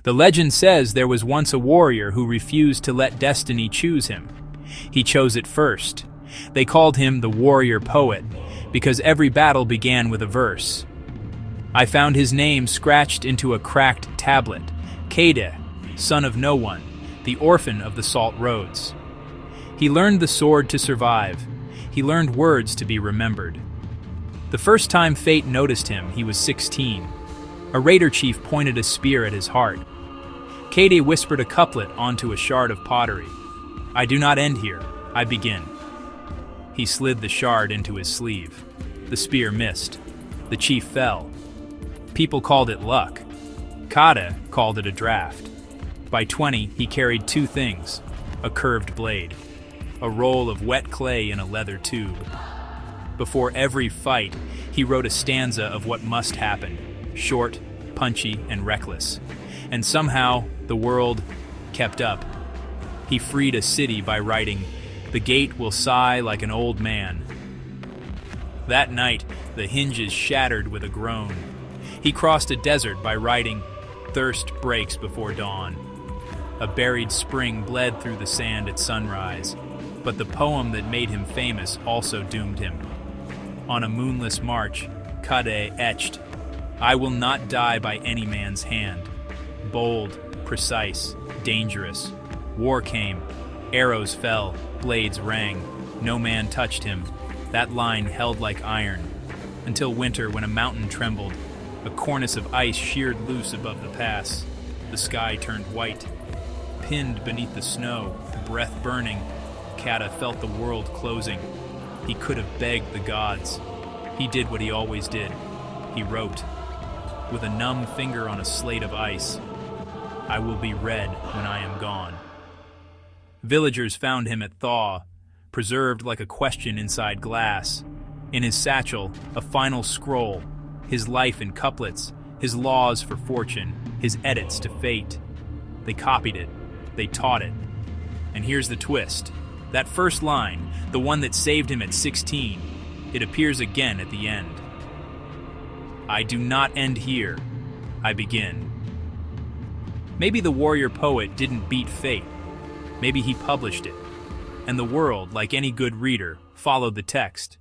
The legend says there was once a warrior who refused to let destiny choose him. He chose it first. They called him the warrior poet because every battle began with a verse. I found his name scratched into a cracked tablet. Kade, son of no one, the orphan of the salt roads. He learned the sword to survive. He learned words to be remembered. The first time fate noticed him, he was 16. A raider chief pointed a spear at his heart. Kade whispered a couplet onto a shard of pottery. I do not end here, I begin. He slid the shard into his sleeve. The spear missed. The chief fell. People called it luck. Kade called it a draft. By 20, he carried two things: a curved blade, a roll of wet clay in a leather tube. Before every fight, he wrote a stanza of what must happen, short, punchy, and reckless. And somehow, the world kept up. He freed a city by writing, "The gate will sigh like an old man." That night, the hinges shattered with a groan. He crossed a desert by writing, "Thirst breaks before dawn." A buried spring bled through the sand at sunrise, but the poem that made him famous also doomed him. On a moonless march, Kade etched, "I will not die by any man's hand." Bold, precise, dangerous. War came. Arrows fell, blades rang. No man touched him. That line held like iron. Until winter, when a mountain trembled. A cornice of ice sheared loose above the pass. The sky turned white. Pinned beneath the snow, breath burning, Kade felt the world closing. He could have begged the gods. He did what he always did. He wrote, with a numb finger on a slate of ice, "I will be red when I am gone." Villagers found him at thaw, preserved like a question inside glass. In his satchel, a final scroll, his life in couplets, his laws for fortune, his edits to fate. They copied it, they taught it. And here's the twist. That first line, the one that saved him at 16, it appears again at the end. I do not end here, I begin. Maybe the warrior poet didn't beat fate. Maybe he published it. And the world, like any good reader, followed the text.